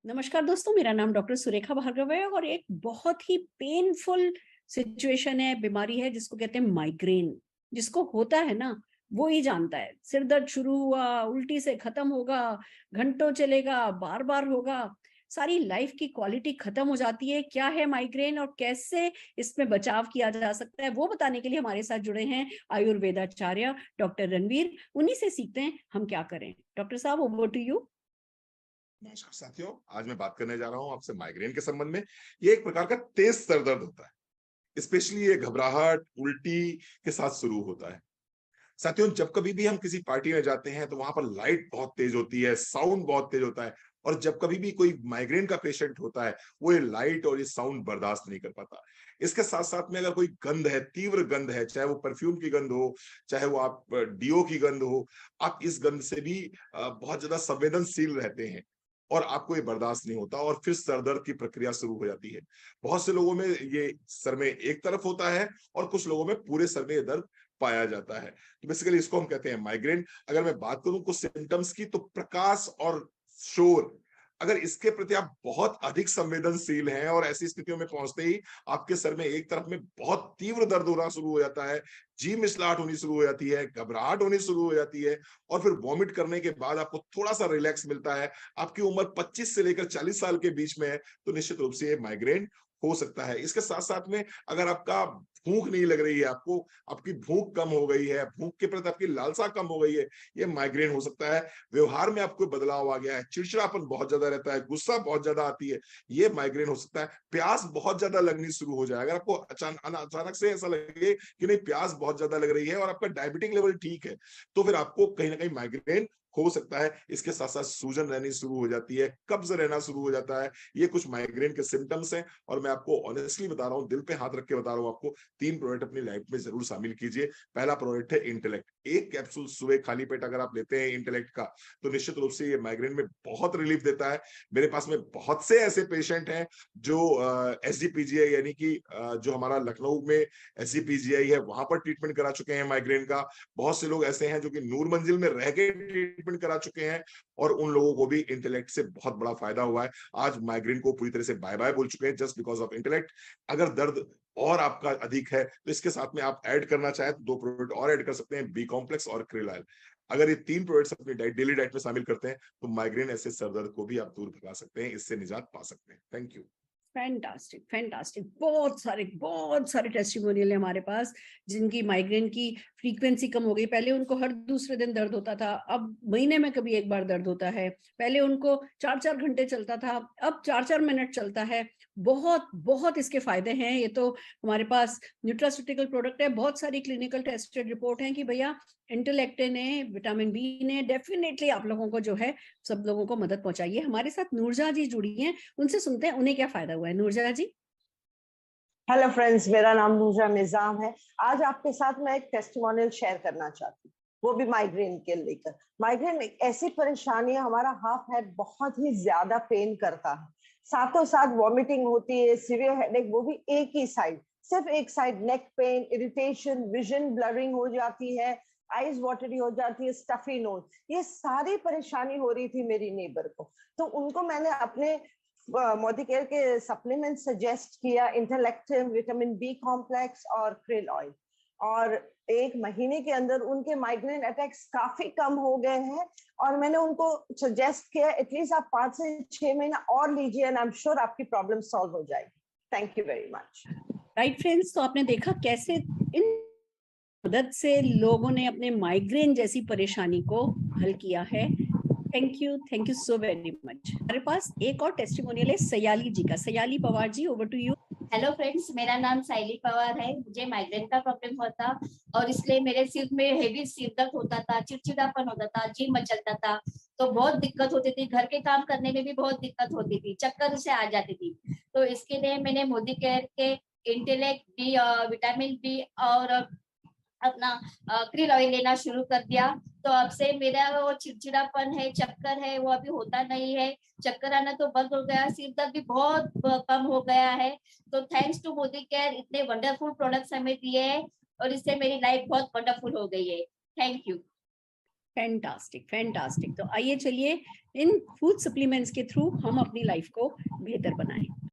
नमस्कार दोस्तों, मेरा नाम डॉक्टर सुरेखा भार्गव है और एक बहुत ही पेनफुल सिचुएशन है, बीमारी है जिसको कहते हैं माइग्रेन। जिसको होता है ना, वो ही जानता है। सिर दर्द शुरू हुआ, उल्टी से खत्म होगा, घंटों चलेगा, बार बार होगा, सारी लाइफ की क्वालिटी खत्म हो जाती है। क्या है माइग्रेन और कैसे इसमें बचाव किया जा सकता है, वो बताने के लिए हमारे साथ जुड़े हैं आयुर्वेदाचार्य डॉक्टर रणवीर। उन्हीं से सीखते हैं हम क्या करें। डॉक्टर साहब, ओवर टू यू। नमस्कार साथियों, आज मैं बात करने जा रहा हूं आपसे माइग्रेन के संबंध में। ये एक प्रकार का तेज सर दर्द होता है। स्पेशली ये घबराहट, उल्टी के साथ शुरू होता है। साथियों, जब कभी भी हम किसी पार्टी में जाते हैं तो वहां पर लाइट बहुत तेज होती है, साउंड बहुत तेज होता है। और जब कभी भी कोई माइग्रेन का पेशेंट होता है, वो ये लाइट और ये साउंड बर्दाश्त नहीं कर पाता। इसके साथ साथ में अगर कोई गंध है, तीव्र गंध है, चाहे वो परफ्यूम की गंध हो, चाहे वो आप डीओ की गंध हो, आप इस गंध से भी बहुत ज्यादा संवेदनशील रहते हैं और आपको ये बर्दाश्त नहीं होता और फिर सर दर्द की प्रक्रिया शुरू हो जाती है। बहुत से लोगों में ये सर में एक तरफ होता है और कुछ लोगों में पूरे सर में ये दर्द पाया जाता है। तो बेसिकली इसको हम कहते हैं माइग्रेन। अगर मैं बात करूं कुछ सिम्टम्स की, तो प्रकाश और शोर, अगर इसके प्रति आप बहुत अधिक संवेदनशील हैं और ऐसी स्थितियों में पहुंचते ही आपके सर में एक तरफ में बहुत तीव्र दर्द होना शुरू हो जाता है, जी मिचलाहट होनी शुरू हो जाती है, घबराहट होनी शुरू हो जाती है और फिर वॉमिट करने के बाद आपको थोड़ा सा रिलैक्स मिलता है, आपकी उम्र 25 से लेकर 40 साल के बीच में है, तो निश्चित रूप से ये माइग्रेन हो सकता है। इसके साथ साथ में अगर आपका भूख नहीं लग रही है, आपको आपकी भूख कम हो गई है, भूख के प्रति आपकी लालसा कम हो गई है, ये माइग्रेन हो सकता है। व्यवहार में आपको बदलाव आ गया है, चिड़चिड़ापन बहुत ज्यादा रहता है, गुस्सा बहुत ज्यादा आती है, ये माइग्रेन हो सकता है। प्यास बहुत ज्यादा लगनी शुरू हो जाए, अगर आपको अचानक से ऐसा लगे कि नहीं प्यास बहुत ज्यादा लग रही है और आपका डायबिटिक लेवल ठीक है, तो फिर आपको कहीं ना कहीं माइग्रेन हो सकता है। इसके साथ साथ सूजन रहनी शुरू हो जाती है, कब्ज रहना शुरू हो जाता है। ये कुछ माइग्रेन के सिम्टम्स हैं और मैं आपको ऑनेस्टली बता रहा हूँ, दिल पे हाथ रख के बता रहा हूँ आपको, 3 प्रोडक्ट अपनी लाइफ में जरूर शामिल कीजिए। पहला प्रोडक्ट है इंटेलेक्ट। एक कैप्सूल सुबह खाली पेट अगर आप लेते हैं इंटेलेक्ट का, तो निश्चित रूप से ये माइग्रेन में बहुत रिलीफ देता है। मेरे पास में बहुत से ऐसे पेशेंट हैं जो एसजीपीजीआई यानी कि जो हमारा लखनऊ में एसजीपीजीआई है, वहां पर ट्रीटमेंट करा चुके हैं माइग्रेन का। बहुत से लोग ऐसे हैं जो कि नूर मंजिल में रह के ट्रीटमेंट करा चुके हैं और उन लोगों को भी इंटेलेक्ट से बहुत बड़ा फायदा हुआ है। आज माइग्रेन को पूरी तरह से बाय बाय बोल चुके हैं जस्ट बिकॉज ऑफ इंटेलेक्ट। अगर दर्द और आपका अधिक है तो इसके साथ में आप ऐड करना चाहें तो 2 प्रोडक्ट और ऐड कर सकते हैं, बी कॉम्प्लेक्स और क्रिलाइल। अगर ये 3 प्रोडक्ट्स अपनी डेली डाइट में शामिल करते हैं तो माइग्रेन ऐसे सर दर्द को भी आप दूर भगा सकते हैं, इससे निजात पा सकते हैं। Thank you. फैंटास्टिक फैंटास्टिक, बहुत सारे टेस्टिमोनियल है हमारे पास जिनकी माइग्रेन की फ्रीक्वेंसी कम हो गई। पहले उनको हर दूसरे दिन दर्द होता था, अब महीने में कभी एक बार दर्द होता है। पहले उनको 4-4 घंटे चलता था, अब 4-4 मिनट चलता है। बहुत बहुत इसके फायदे हैं। ये तो हमारे पास न्यूट्रास्यूटिकल प्रोडक्ट है, बहुत सारी क्लिनिकल टेस्टेड रिपोर्ट है कि भैया इंटेलेक्टे ने, विटामिन बी ने डेफिनेटली आप लोगों को जो है, सब लोगों को मदद पहुंचाइए। हमारे साथ नूरजहां जी जुड़ी हैं, उनसे सुनते हैं उन्हें क्या फायदा हुआ है। नूरजहां जी। हेलो फ्रेंड्स, मेरा नाम नूरजहां निजाम है। आज आपके साथ मैं एक टेस्टिमोनियल शेयर करना चाहती हूँ, वो भी माइग्रेन के लेकर। माइग्रेन एक ऐसी परेशानी है, हमारा हाफ हेड बहुत ही ज्यादा पेन करता है, साथों साथ वॉमिटिंग होती है, सीवियर हेडेक, वो भी एक ही साइड, सिर्फ एक side, neck pain, irritation, vision blurring हो जाती है, आईज वाटरी हो जाती है, स्टफी नोज, ये सारी परेशानी हो रही थी मेरी नेबर को। तो उनको मैंने अपने मोदी केयर के सप्लीमेंट सजेस्ट किया, इंटेलेक्टिव, विटामिन बी कॉम्प्लेक्स और क्रिल ऑयल, और 1 महीने के अंदर उनके माइग्रेन अटैक्स काफी कम हो गए हैं। और मैंने उनको सजेस्ट किया एटलीस्ट आप 5 से 6 महीना और लीजिए एंड आई एम श्योर आपकी प्रॉब्लम सॉल्व हो जाएगी। Thank you very much. Right friends, तो आपने देखा कैसे इन मदद से लोगों ने अपने माइग्रेन जैसी परेशानी को हल किया है। Thank you so very much. हमारे पास एक और टेस्टिमोनियल है सयाली जी का। Sayali Pawar ji, over to you. Hello friends, मेरा नाम साइली पवार है। मुझे माइग्रेन का प्रॉब्लम होता और इसलिए मेरे सिर में हेवी सिर दर्द होता था, चिड़चिड़ापन होता था, जी मचलता था, तो बहुत दिक्कत होती थी। घर के काम करने में भी बहुत दिक्कत होती थी, चक्कर से आ जाती थी। तो इसके लिए मैंने मोदी केयर के इंटेलेक्ट बी, विटामिन बी और अपना क्रिल ऑयल लेना शुरू कर दिया। तो अब से मेरा वो चिड़चिड़ापन है, चक्कर है, वो अभी होता नहीं है। चक्कर आना तो बंद हो गया, सिर दर्द भी बहुत कम हो गया है। तो थैंक्स टू मोदी केयर, इतने वंडरफुल प्रोडक्ट्स हमें दिए हैं और इससे मेरी लाइफ बहुत वंडरफुल हो गई है। Thank you. Fantastic fantastic. तो आइए चलिए इन फूड सप्लीमेंट्स के थ्रू हम अपनी लाइफ को बेहतर बनाएं।